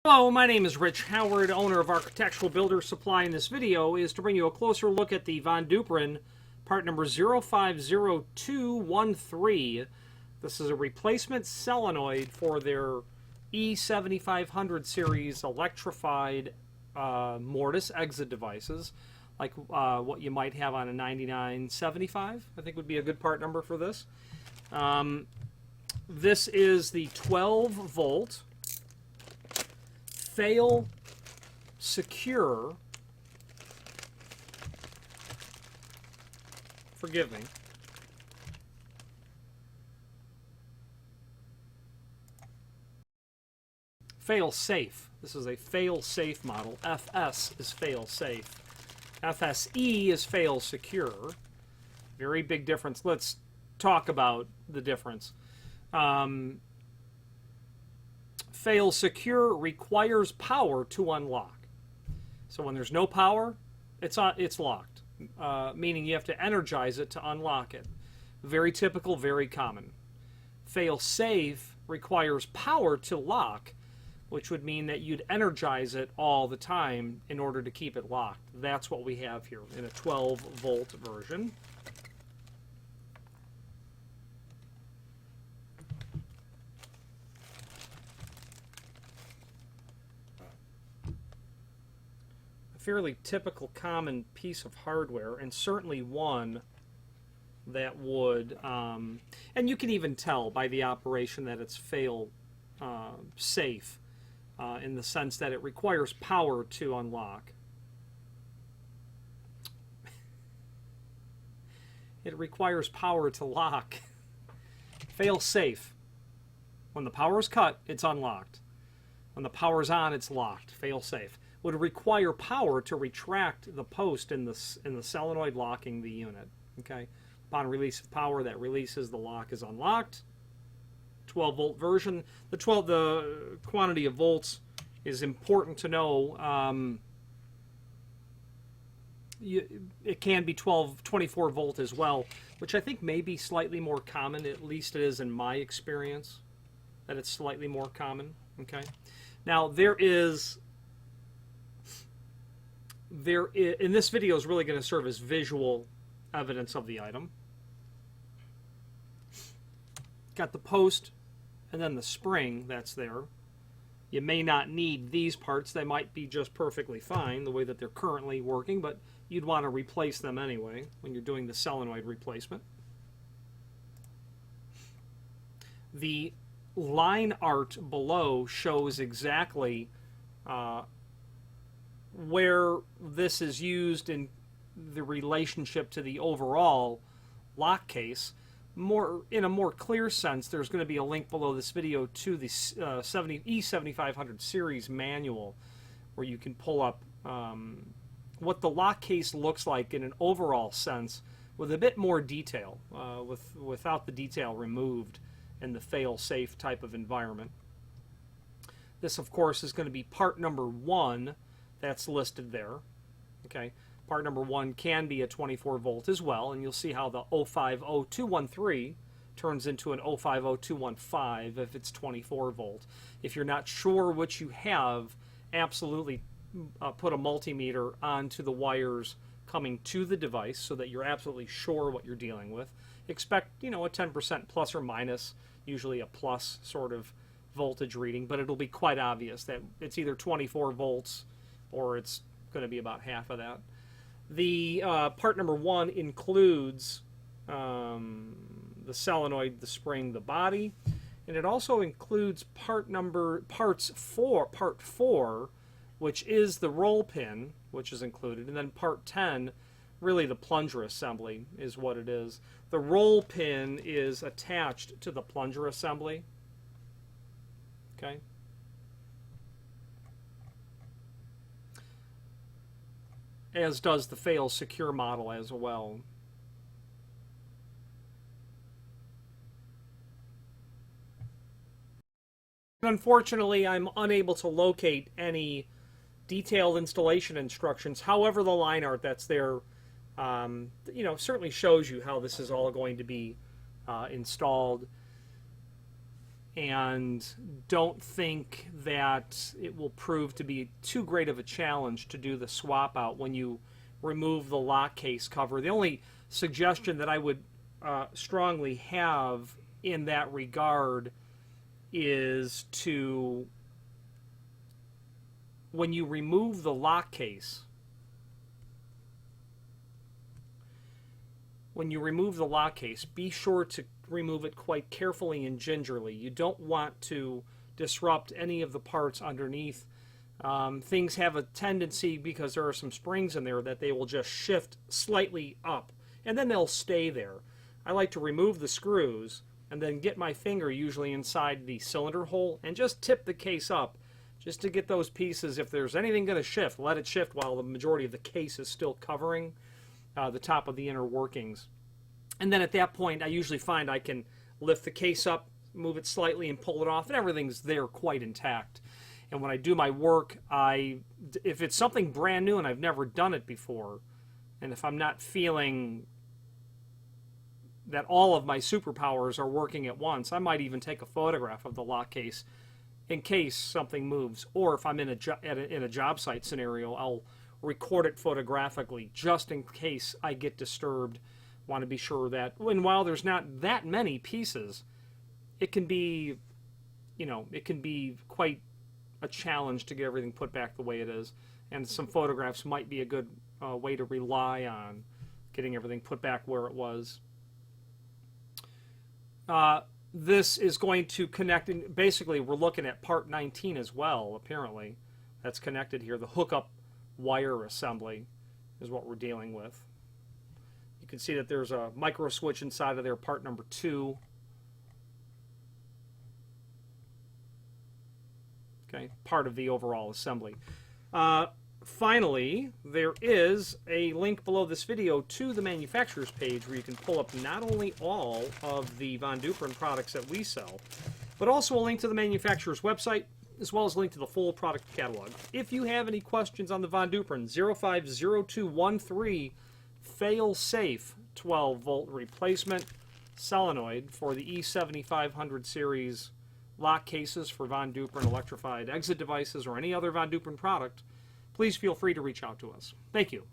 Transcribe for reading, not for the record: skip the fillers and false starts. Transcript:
Hello, my name is Rich Howard, owner of Architectural Builder Supply. In this video is to bring you a closer look at the Von Duprin part number 050213. This is a replacement solenoid for their E7500 series electrified mortise exit devices, like what you might have on a 9975. I think would be a good part number for this. This is the 12 volt fail secure, forgive me, fail safe. This is a fail safe model. FS is fail safe. FSE is fail secure. Very big difference. Let's talk about the difference. Fail secure requires power to unlock. So when there's no power, it's locked, meaning you have to energize it to unlock it. Very typical, very common. Fail safe requires power to lock, which would mean that you'd energize it all the time in order to keep it locked. That's what we have here in a 12 volt version. Fairly typical common piece of hardware, and certainly one that would and you can even tell by the operation that it's fail safe in the sense that it requires power to unlock. It requires power to lock. Fail safe. When the power is cut, it's unlocked. When the power is on, it's locked. Fail safe. Would require power to retract the post in the solenoid locking the unit. Okay, upon release of power, that releases, the lock is unlocked. 12 volt version. The quantity of volts is important to know. It can be 24 volt as well, which I think may be slightly more common. At least it is in my experience that it's slightly more common. Okay, now in this video is really going to serve as visual evidence of the item. Got the post and then the spring that's there. You may not need these parts. They might be just perfectly fine the way that they're currently working, but you'd want to replace them anyway when you're doing the solenoid replacement. The line art below shows exactly where this is used in the relationship to the overall lock case. In a more clear sense, there's going to be a link below this video to the E7500 series manual, where you can pull up what the lock case looks like in an overall sense with a bit more detail, without the detail removed in the fail-safe type of environment. This, of course, is going to be part number 1 that's listed there. Okay, part number 1 can be a 24 volt as well, and you'll see how the 050213 turns into an 050215 if it's 24 volt. If you're not sure what you have, absolutely put a multimeter onto the wires coming to the device so that you're absolutely sure what you're dealing with. Expect, a 10% plus or minus, usually a plus sort of voltage reading, but it'll be quite obvious that it's either 24 volts or it's going to be about half of that. The part number 1 includes the solenoid, the spring, the body, and it also includes part 4, which is the roll pin, which is included, and then part 10, really the plunger assembly is what it is. The roll pin is attached to the plunger assembly. Okay. As does the fail secure model as well. Unfortunately, I'm unable to locate any detailed installation instructions. However, the line art that's there, certainly shows you how this is all going to be installed. and don't think that it will prove to be too great of a challenge to do the swap out when you remove the lock case cover. The only suggestion that I would strongly have in that regard is to, when you remove the lock case, be sure to remove it quite carefully and gingerly. You don't want to disrupt any of the parts underneath. Things have a tendency, because there are some springs in there, that they will just shift slightly up, and then they'll stay there. I like to remove the screws and then get my finger usually inside the cylinder hole and just tip the case up, just to get those pieces. If there's anything going to shift, let it shift while the majority of the case is still covering the top of the inner workings. And then at that point, I usually find I can lift the case up, move it slightly, and pull it off, and everything's there quite intact. And when I do my work, if it's something brand new and I've never done it before, and if I'm not feeling that all of my superpowers are working at once, I might even take a photograph of the lock case in case something moves. Or if I'm in a job site scenario, I'll record it photographically just in case I get disturbed. Want to be sure that, and while there's not that many pieces, it can be, it can be quite a challenge to get everything put back the way it is. And some photographs might be a good way to rely on getting everything put back where it was. This is going to connect, and basically we're looking at part 19 as well, apparently. That's connected here. The hookup wire assembly is what we're dealing with. You can see that there's a micro switch inside of there, part number 2. Okay, part of the overall assembly. Finally, there is a link below this video to the manufacturer's page where you can pull up not only all of the Von Duprin products that we sell, but also a link to the manufacturer's website, as well as a link to the full product catalog. If you have any questions on the Von Duprin 050213 fail-safe 12-volt replacement solenoid for the E7500 series lock cases for Von Duprin electrified exit devices or any other Von Duprin product, please feel free to reach out to us. Thank you.